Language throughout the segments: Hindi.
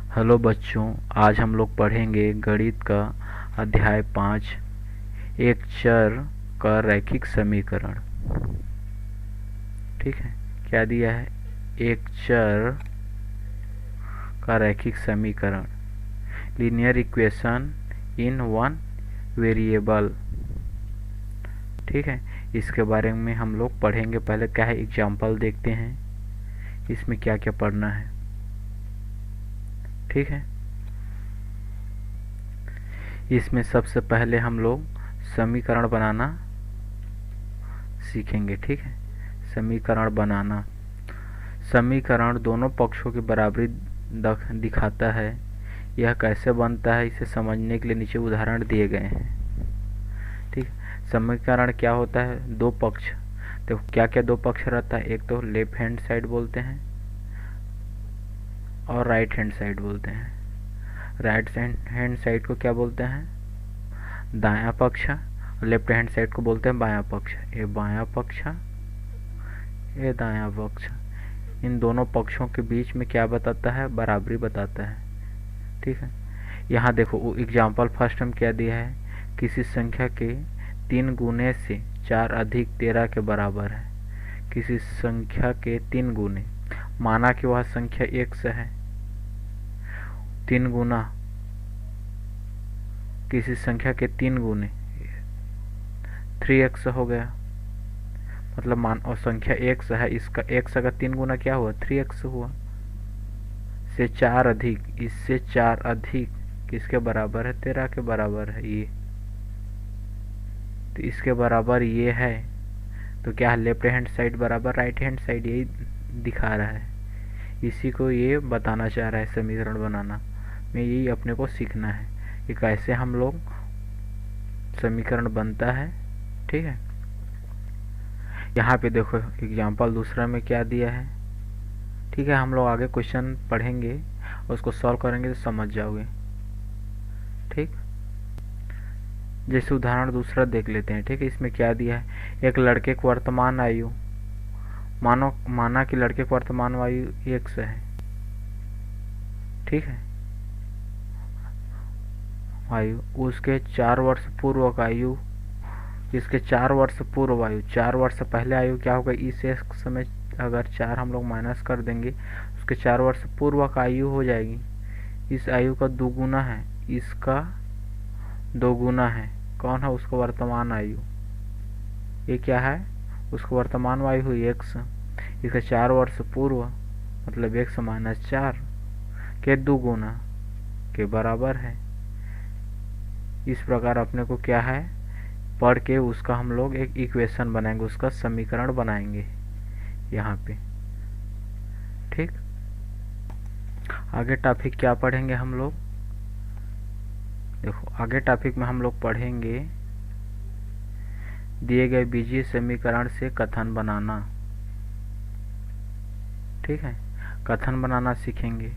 हेलो बच्चों, आज हम लोग पढ़ेंगे गणित का अध्याय 5, एक चर का रैखिक समीकरण। ठीक है, क्या दिया है? एक चर का रैखिक समीकरण, linear equation in one variable. ठीक है, इसके बारे में हम लोग पढ़ेंगे। पहले क्या है, एग्जाम्पल देखते हैं इसमें क्या क्या पढ़ना है। ठीक है, इसमें सबसे पहले हम लोग समीकरण बनाना सीखेंगे। ठीक है, समीकरण बनाना। समीकरण दोनों पक्षों की बराबरी दिखाता है। यह कैसे बनता है, इसे समझने के लिए नीचे उदाहरण दिए गए हैं। ठीक, समीकरण क्या होता है? दो पक्ष। देखो क्या क्या दो पक्ष रहता है, एक तो लेफ्ट हैंड साइड बोलते हैं और राइट हैंड साइड बोलते हैं। राइट हैंड साइड को क्या बोलते हैं? दायां पक्ष। लेफ्ट हैंड साइड को बोलते हैं बायां पक्ष। ये बायां पक्ष, ये दायां पक्ष। इन दोनों पक्षों के बीच में क्या बताता है? बराबरी बताता है। ठीक है, यहाँ देखो एग्जाम्पल फर्स्ट में क्या दिया है, किसी संख्या के 3 गुने से 4 अधिक 13 के बराबर है। किसी संख्या के 3 गुने, माना कि वह संख्या x है, 3 गुना किसी संख्या के 3 गुने 3x हो गया। मतलब मान और संख्या x है, इसका x का 3 गुना क्या हुआ? 3x हुआ। से 4 अधिक, इससे 4 अधिक किसके बराबर है? 13 के बराबर है ये। तो इसके बराबर ये है, तो क्या है? लेफ्ट हैंड साइड बराबर राइट हैंड साइड, यही दिखा रहा है। इसी को ये बताना चाह रहा है समीकरण बनाना में। यही अपने को सीखना है कि कैसे हम लोग समीकरण बनता है। ठीक है, यहाँ पे देखो एग्जाम्पल दूसरा में क्या दिया है। ठीक है, हम लोग आगे क्वेश्चन पढ़ेंगे और उसको सॉल्व करेंगे तो समझ जाओगे। ठीक, जैसे उदाहरण दूसरा देख लेते हैं। ठीक है, इसमें क्या दिया है, एक लड़के की वर्तमान आयु, माना कि लड़के की वर्तमान आयु 1 है। ठीक है, आयु उसके 4 वर्ष पूर्व का आयु, इसके 4 वर्ष पूर्व आयु, 4 वर्ष पहले आयु क्या होगा? इस x में अगर 4 हम लोग माइनस कर देंगे, उसके 4 वर्ष पूर्व का आयु हो जाएगी। इस आयु का दोगुना है, इसका दोगुना है। कौन है? उसका वर्तमान आयु। ये क्या है? उसका वर्तमान आयु हुई x। इसका 4 वर्ष पूर्व मतलब x माइनस 4 के दोगुना के बराबर है। इस प्रकार अपने को क्या है, पढ़ के उसका हम लोग एक इक्वेशन बनाएंगे, उसका समीकरण बनाएंगे यहाँ पे। ठीक, आगे टॉपिक क्या पढ़ेंगे हम लोग? देखो आगे टॉपिक में हम लोग पढ़ेंगे दिए गए बीजीय समीकरण से कथन बनाना। ठीक है, कथन बनाना सीखेंगे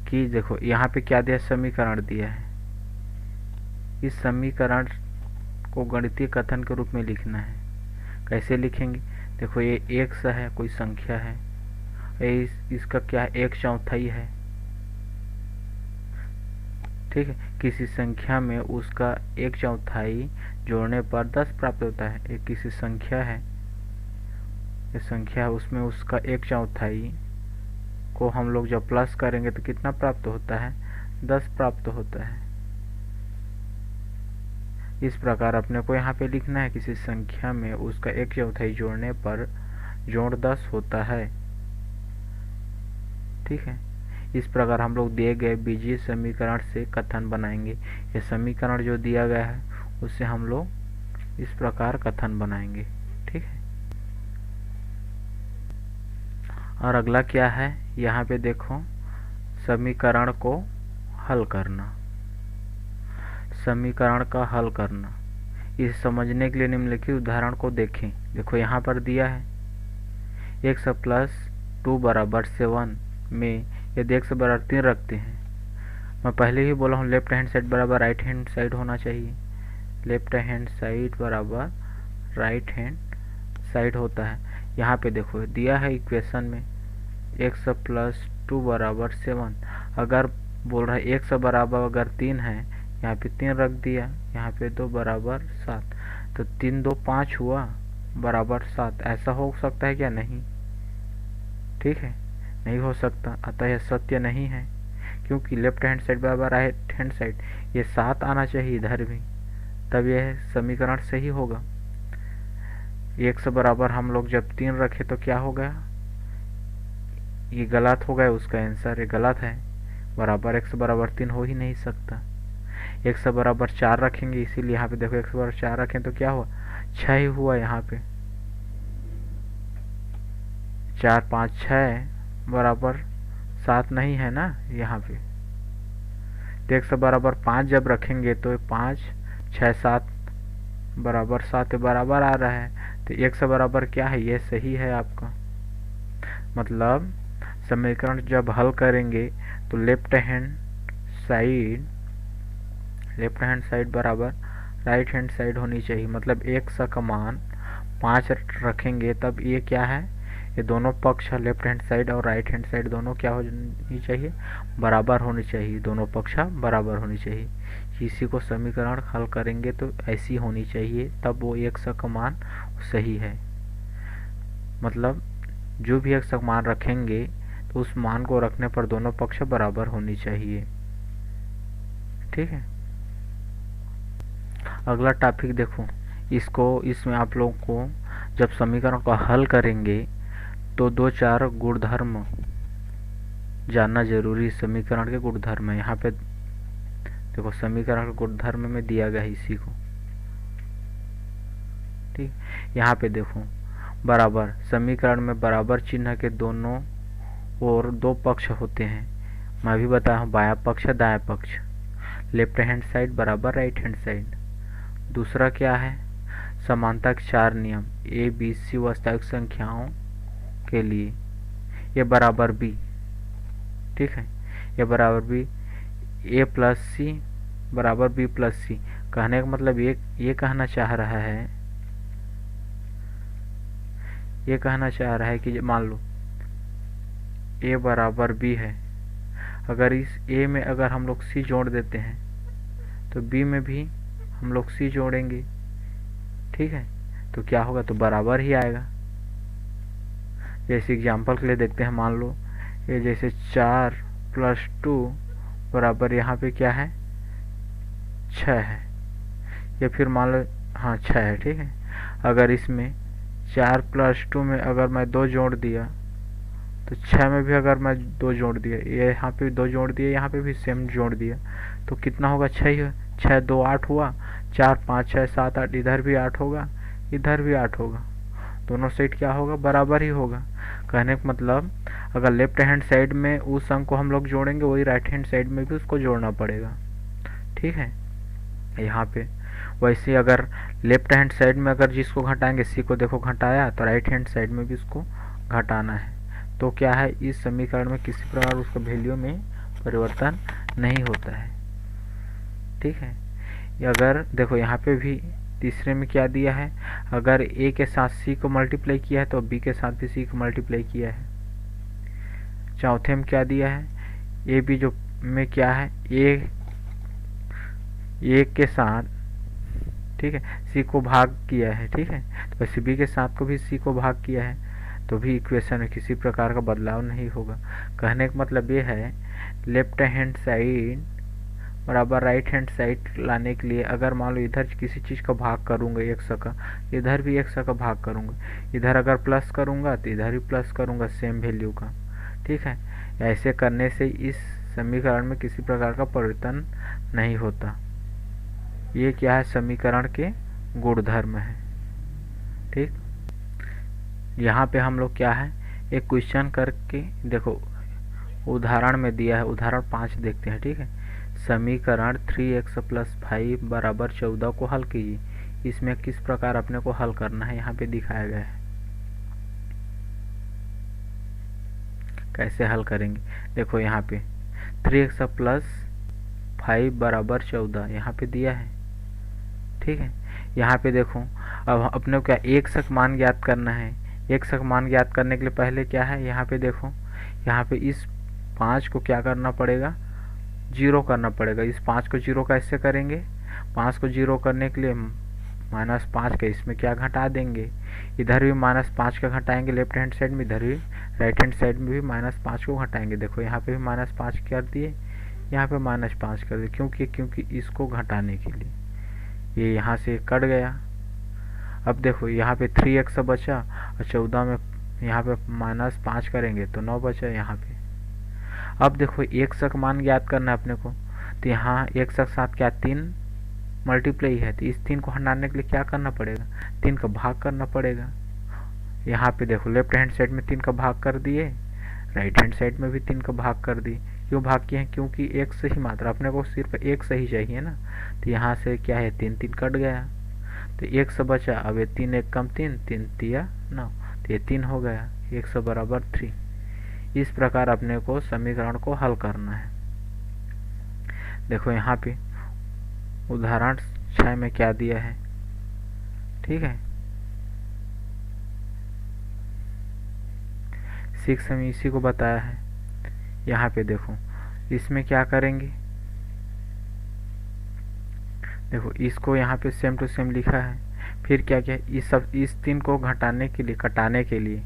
कि देखो यहाँ पे क्या दिया, समीकरण दिया है। इस समीकरण को गणितीय कथन के रूप में लिखना है। कैसे लिखेंगे? देखो ये x है, कोई संख्या है, इसका क्या है? 1/4 है। ठीक है, किसी संख्या में उसका 1/4 जोड़ने पर 10 प्राप्त होता है। एक किसी संख्या है, ये संख्या है, उसमें उसका 1/4 को हम लोग जब प्लस करेंगे तो कितना प्राप्त होता है? 10 प्राप्त होता है। इस प्रकार अपने को यहाँ पे लिखना है, किसी संख्या में उसका 1/4 जोड़ने पर जोड़ 10 होता है। ठीक है, इस प्रकार हम लोग दिए गए बीजीय समीकरण से कथन बनाएंगे। ये समीकरण जो दिया गया है उससे हम लोग इस प्रकार कथन बनाएंगे। ठीक है, और अगला क्या है, यहाँ पे देखो समीकरण को हल करना। समीकरण का हल करना, इसे समझने के लिए निम्नलिखित उदाहरण को देखें। देखो यहाँ पर दिया है x प्लस 2 बराबर 7 में यदि x बराबर 3 रखते हैं, मैं पहले ही बोला हूँ लेफ्ट हैंड साइड बराबर राइट हैंड साइड होना चाहिए। लेफ्ट हैंड साइड बराबर राइट हैंड साइड होता है। यहाँ पे देखो दिया है इक्वेशन में x प्लस 2 बराबर 7। अगर बोल रहा है x बराबर अगर 3 है, यहाँ पे 3 रख दिया, यहाँ पे 2 बराबर 7, तो 3 2 5 हुआ बराबर 7। ऐसा हो सकता है क्या? नहीं, ठीक है, नहीं हो सकता, अतः यह सत्य नहीं है, क्योंकि लेफ्ट हैंड साइड बराबर राइट हैंड साइड, ये 7 आना चाहिए इधर भी, तब यह समीकरण सही होगा। x बराबर हम लोग जब 3 रखे तो क्या हो गया? ये गलत हो गया, उसका आंसर ये गलत है, बराबर x बराबर 3 हो ही नहीं सकता। x बराबर 4 रखेंगे, इसीलिए यहाँ पे देखो x बराबर 4 रखें तो क्या हुआ? 6 ही हुआ यहाँ पे, 4 5 6 बराबर 7 नहीं है ना यहाँ पे। तो x बराबर 5 जब रखेंगे तो 5 6 7 बराबर 7 बराबर आ रहा है, तो x बराबर क्या है? ये सही है आपका। मतलब समीकरण जब हल करेंगे तो लेफ्ट हैंड साइड बराबर राइट हैंड साइड होनी चाहिए। मतलब x का मान 5 रखेंगे तब ये क्या है? ये दोनों पक्ष लेफ्ट हैंड साइड और राइट हैंड साइड दोनों क्या होनी चाहिए? बराबर होनी चाहिए, दोनों पक्ष बराबर होनी चाहिए। इसी को समीकरण हल करेंगे तो ऐसी होनी चाहिए, तब वो x का मान सही है। मतलब जो भी x का मान रखेंगे तो उस मान को रखने पर दोनों पक्ष बराबर होनी चाहिए, ठीक है। अगला टॉपिक देखो, इसमें आप लोगों को जब समीकरण को हल करेंगे तो 2-4 गुणधर्म जानना जरूरी। समीकरण के गुणधर्म है, यहाँ पे देखो समीकरण के गुणधर्म में दिया गया है इसी को, ठीक। यहाँ पे देखो बराबर, समीकरण में बराबर चिन्ह के दोनों और 2 पक्ष होते हैं। मैं भी बताया हूँ, बायां पक्ष दायां पक्ष, लेफ्ट हैंड साइड बराबर राइट हैंड साइड। दूसरा क्या है? समानता के 4 नियम ए बी सी वास्तविक संख्याओं के लिए, ये बराबर बी, ठीक है, ये बराबर बी, ए प्लस सी बराबर बी प्लस सी। कहने का मतलब ये कहना चाह रहा है कि मान लो a बराबर b है, अगर इस a में अगर हम लोग c जोड़ देते हैं तो b में भी हम लोग c जोड़ेंगे, ठीक है, तो क्या होगा? तो बराबर ही आएगा। जैसे एग्जांपल के लिए देखते हैं, मान लो ये जैसे 4 + 2 बराबर यहाँ पे क्या है? 6 है, या फिर मान लो हाँ 6 है, ठीक है। अगर इसमें 4 + 2 में अगर मैं 2 जोड़ दिया तो 6 में भी अगर मैं 2 जोड़ दिया, ये यहाँ पे 2 जोड़ दिया, यहाँ पे भी सेम जोड़ दिया, तो कितना होगा? 6 ही, 6 2 8 हुआ, 4 5 6 7 8, इधर भी 8 होगा, इधर भी 8 होगा, दोनों साइड क्या होगा? बराबर ही होगा। कहने का मतलब अगर लेफ्ट हैंड साइड में उस अंक को हम लोग जोड़ेंगे, वही राइट हैंड साइड में भी उसको जोड़ना पड़ेगा, ठीक है। यहाँ पे वैसे अगर लेफ्ट हैंड साइड में अगर जिसको घटाएंगे, सी को देखो घटाया, तो राइट हैंड साइड में भी इसको घटाना है, तो क्या है? इस समीकरण में किसी प्रकार उसका वैल्यू में परिवर्तन नहीं होता है, ठीक है। अगर देखो यहाँ पे भी तीसरे में क्या दिया है? अगर a के साथ c को मल्टीप्लाई किया है तो b के साथ भी c को मल्टीप्लाई किया है। चौथे में क्या दिया है? a b जो में क्या है? a के साथ, ठीक है, c को भाग किया है, ठीक है, तो वैसे b के साथ को भी c को भाग किया है, तो भी इक्वेशन में किसी प्रकार का बदलाव नहीं होगा। कहने का मतलब ये है, लेफ्ट हैंड साइड बराबर राइट हैंड साइड लाने के लिए अगर मान लो इधर किसी चीज़ का भाग करूँगा x का, इधर भी x का भाग करूँगा, इधर अगर प्लस करूँगा तो इधर भी प्लस करूँगा सेम वैल्यू का, ठीक है। ऐसे करने से इस समीकरण में किसी प्रकार का परिवर्तन नहीं होता। ये क्या है? समीकरण के गुणधर्म है, ठीक। यहाँ पे हम लोग क्या है, एक क्वेश्चन करके देखो, उदाहरण में दिया है, उदाहरण 5 देखते हैं, ठीक है। समीकरण 3x + 5 बराबर 14 को हल कीजिए। इसमें किस प्रकार अपने को हल करना है यहाँ पे दिखाया गया है। कैसे हल करेंगे? देखो यहाँ पे 3x + 5 बराबर 14 यहाँ पे दिया है, ठीक है। यहाँ पे देखो अब अपने को क्या x का मान ज्ञात करना है। x का मान ज्ञात करने के लिए पहले क्या है, यहाँ पे देखो, यहाँ पे इस 5 को क्या करना पड़ेगा? जीरो करना पड़ेगा। इस 5 को जीरो कैसे करेंगे, 5 को जीरो करने के लिए -5 का इसमें क्या घटा देंगे, इधर भी -5 का घटाएंगे लेफ्ट हैंड साइड में, इधर भी राइट हैंड साइड में भी -5 को घटाएंगे। देखो यहाँ पे भी -5 कर दिए, यहाँ पे -5 कर दिए, क्योंकि इसको घटाने के लिए ये यहाँ से कट गया। अब देखो यहाँ पे 3x बचा और 14 में यहाँ पे -5 करेंगे तो 9 बचा यहाँ पे। अब देखो x का मान ज्ञात करना है अपने को, तो यहाँ x के साथ क्या 3 मल्टीप्लाई है, तो इस 3 को हटाने के लिए क्या करना पड़ेगा, 3 का भाग करना पड़ेगा। यहाँ पे देखो लेफ्ट हैंड साइड में 3 का भाग कर दिए, राइट हैंड साइड में भी 3 का भाग कर दिए। क्यों भाग किए हैं, क्योंकि एक सही मात्रा, अपने को सिर्फ एक सही चाहिए ना, तो यहाँ से क्या है 3 3 कट गया, तो 100 बचा। अब ये 3 1 कम 3 3 तिया 9, तो ये 3 हो गया, 100 बराबर 3। इस प्रकार अपने को समीकरण को हल करना है। देखो यहाँ पे उदाहरण 6 में क्या दिया है, ठीक है 6 में इसी को बताया है। यहाँ पे देखो इसमें क्या करेंगे, देखो इसको यहाँ पे सेम टू सेम लिखा है, फिर क्या क्या इस 3 को घटाने के लिए, कटाने के लिए,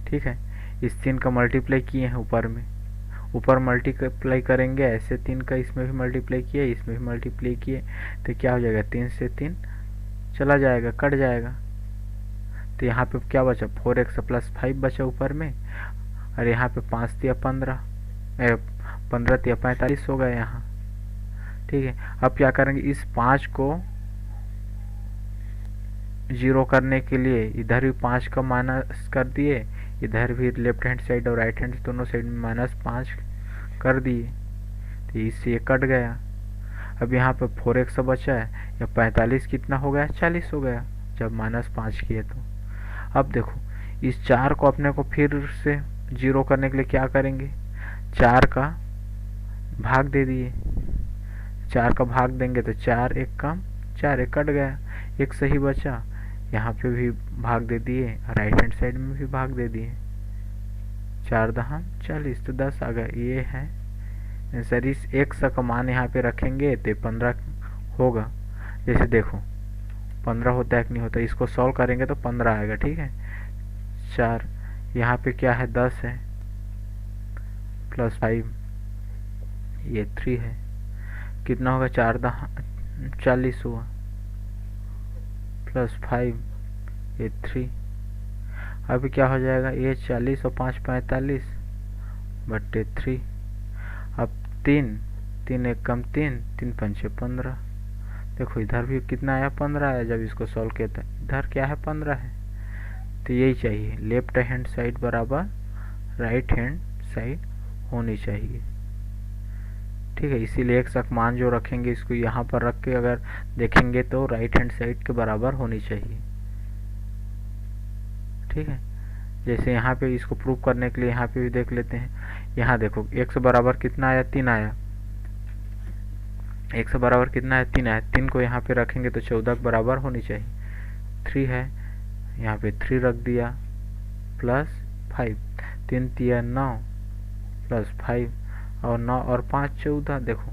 ठीक है इस 3 का मल्टीप्लाई किए हैं ऊपर में, ऊपर मल्टीप्लाई करेंगे ऐसे 3 का, इसमें भी मल्टीप्लाई किए, इसमें भी मल्टीप्लाई किए, तो क्या हो जाएगा 3 से 3 चला जाएगा, कट जाएगा। तो यहाँ पे क्या बचा 4x + 5 बचा ऊपर में, और यहाँ पे 5 तिया 15 15 तिया 45 हो गया यहाँ, ठीक है। अब क्या करेंगे, इस 5 को जीरो करने के लिए इधर भी 5 का माइनस कर दिए, इधर भी लेफ्ट हैंड साइड और राइट हैंड दोनों साइड में -5 कर दिए, तो इससे ये कट गया। अब यहाँ पे 4x बचा है, या 45 कितना हो गया 40 हो गया जब -5 किए। तो अब देखो इस 4 को अपने को फिर से जीरो करने के लिए क्या करेंगे, 4 का भाग दे दिए, 4 का भाग देंगे तो 4 1 कम 4 1 कट गया, एक सही बचा, यहाँ पे भी भाग दे दिए, राइट हैंड साइड में भी भाग दे दिए, 4 दहम 40, तो 10 आ गया। ये है सर, इस x का मान यहाँ पे रखेंगे तो 15 होगा। जैसे देखो 15 होता है कि नहीं होता, इसको सॉल्व करेंगे तो 15 आएगा, ठीक है। 4 यहाँ पे क्या है 10 है, +5 ये 3 है, कितना होगा 4 दहम 40 हुआ, +5 ये 3। अभी क्या हो जाएगा, ये 40 और 5 45 बट्टे 3। अब 3 3 1 कम 3 3 5 15। देखो इधर भी कितना आया 15 आया, जब इसको सॉल्व किया था इधर क्या है 15 है, तो यही चाहिए, लेफ्ट हैंड साइड बराबर राइट हैंड साइड होनी चाहिए, ठीक है। इसीलिए x का मान जो रखेंगे इसको यहाँ पर रख के अगर देखेंगे तो राइट हैंड साइड के बराबर होनी चाहिए, ठीक है। जैसे यहाँ पे इसको प्रूव करने के लिए यहाँ पे भी देख लेते हैं। यहाँ देखो x बराबर कितना आया 3 आया, x बराबर कितना है 3 आया, 3 को यहाँ पे रखेंगे तो 14 के बराबर होनी चाहिए, 3 है यहाँ पे 3 रख दिया, +5 3 तिया 9 +5 और 9 और 5 14, देखो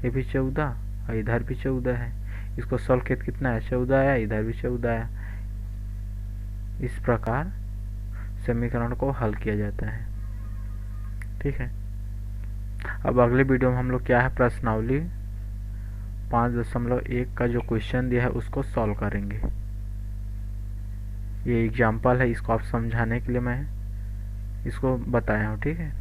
ये भी 14 और इधर भी 14 है, इसको सॉल्व किया कितना है 14 आया, इधर भी 14 आया। इस प्रकार समीकरण को हल किया जाता है, ठीक है। अब अगले वीडियो में हम लोग क्या है प्रश्नावली 5.1 का जो क्वेश्चन दिया है उसको सॉल्व करेंगे। ये एग्जाम्पल है, इसको आप समझाने के लिए मैं इसको बताया हूँ, ठीक है।